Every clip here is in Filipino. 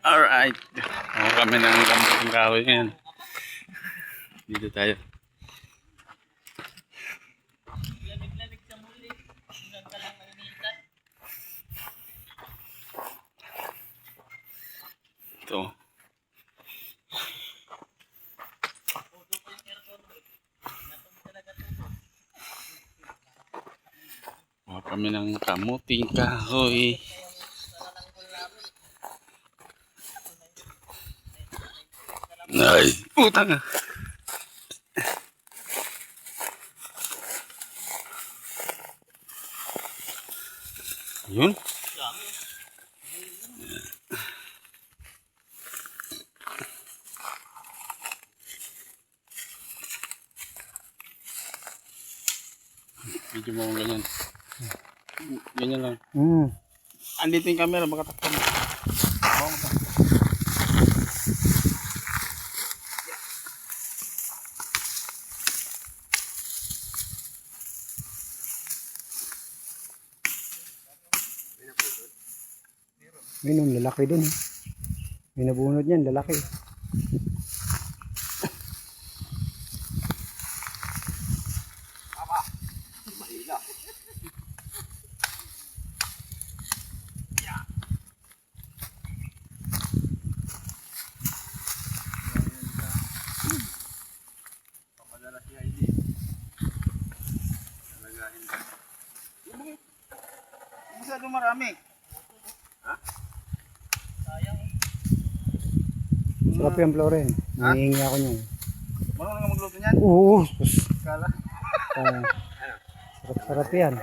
Alright. Ako kami ng kamuting kahoy ngayon. Dito tayo. Ito. Ako kami ng kamuting kahoy. Ay, utang ah. Yun. Medyo mo ganyan. Ganyan lang. Andito yung camera, baka takpan mo. May nung lalaki dun. May nabunod yan, lalaki. Masyado marami. Sarap yan, Floren. Nangihingi ako niyan. Marunong nga magluto niyan? Oo. Kala. Sarap-sarap yan.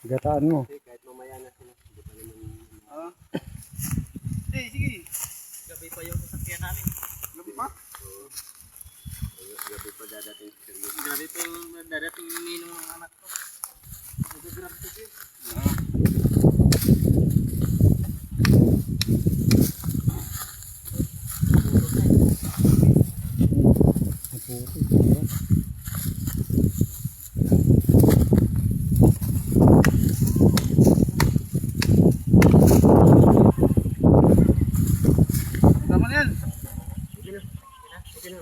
Gataan mo. Kahit mamaya na sila. Hindi pa naman. Sige. Gabi pa yung sasakyan namin. Gabi pa? Gabi pa dadating. Gabi pa dadating yung ninong ng anak ko. Nag-grab to siya. Tama na yan. Sige na.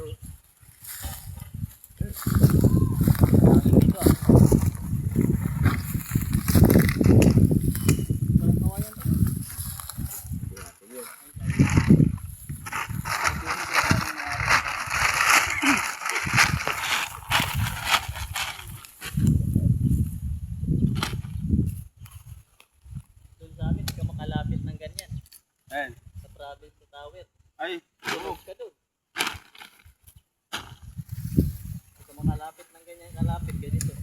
Doon sa amin, hindi ka makalapit ng ganyan. Ayan. Sa province sa Tawet. Ay, oo. Ka doon. Hindi ka makalapit ng ganyan kalapit. Ganito.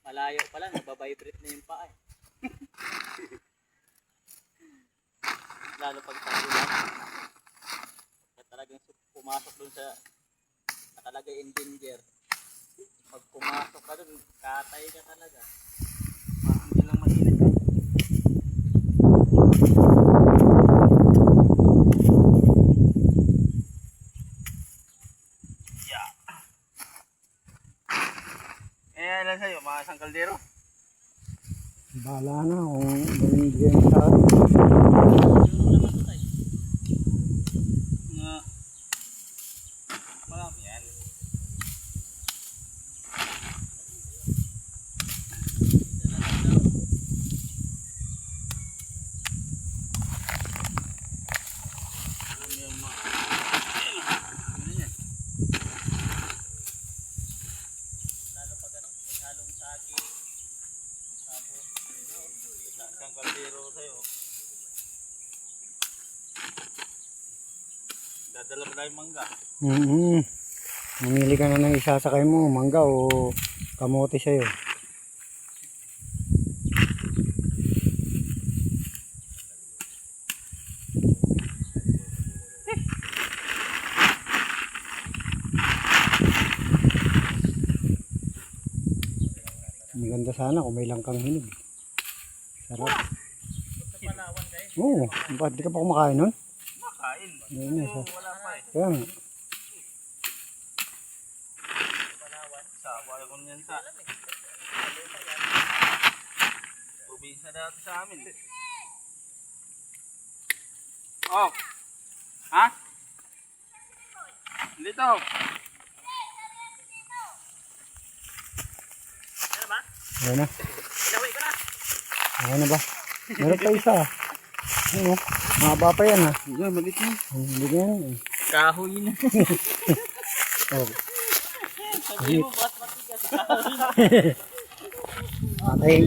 Malayo pa lang, nababibrate na yung paa eh. Lalo pag tagulan. Kaya talagang pumasok dun sa nakalagay in danger. Pag pumasok ka dun, katay ka talaga. Hindi lang mainit. Yeah. Alam sa'yo, mga isang kaldero. Bahala na kung manindigan sa akin. Nga. Marami yan. Marami yung mga... Ano yan? Lalo pag ano, may halong saging. Tapos, Isang kaldero sa'yo. Dadala mo na yung mangga. Mamili ka na ng isasakay mo, mangga o kamote sa'yo. Maganda sana kung may langkang hinog. Sarap. sa Palawan kayo. Oo, bakit di ka pa kumakain nun? Makain. Ayun na, Wala pa eh. kaya nga. Sawa ko niyan sa... dati sa amin. Oh. Ha? Dito. Ano ba? Ayan na. Inawi ko na. Ayan na ba? Meron pa isa. Ano? Mahaba pa yan ha. Yan, malit na. Hindi yan. Kahoy na. Oh. Sabi mo, bukas matigas. Kahoy na. Patayin ko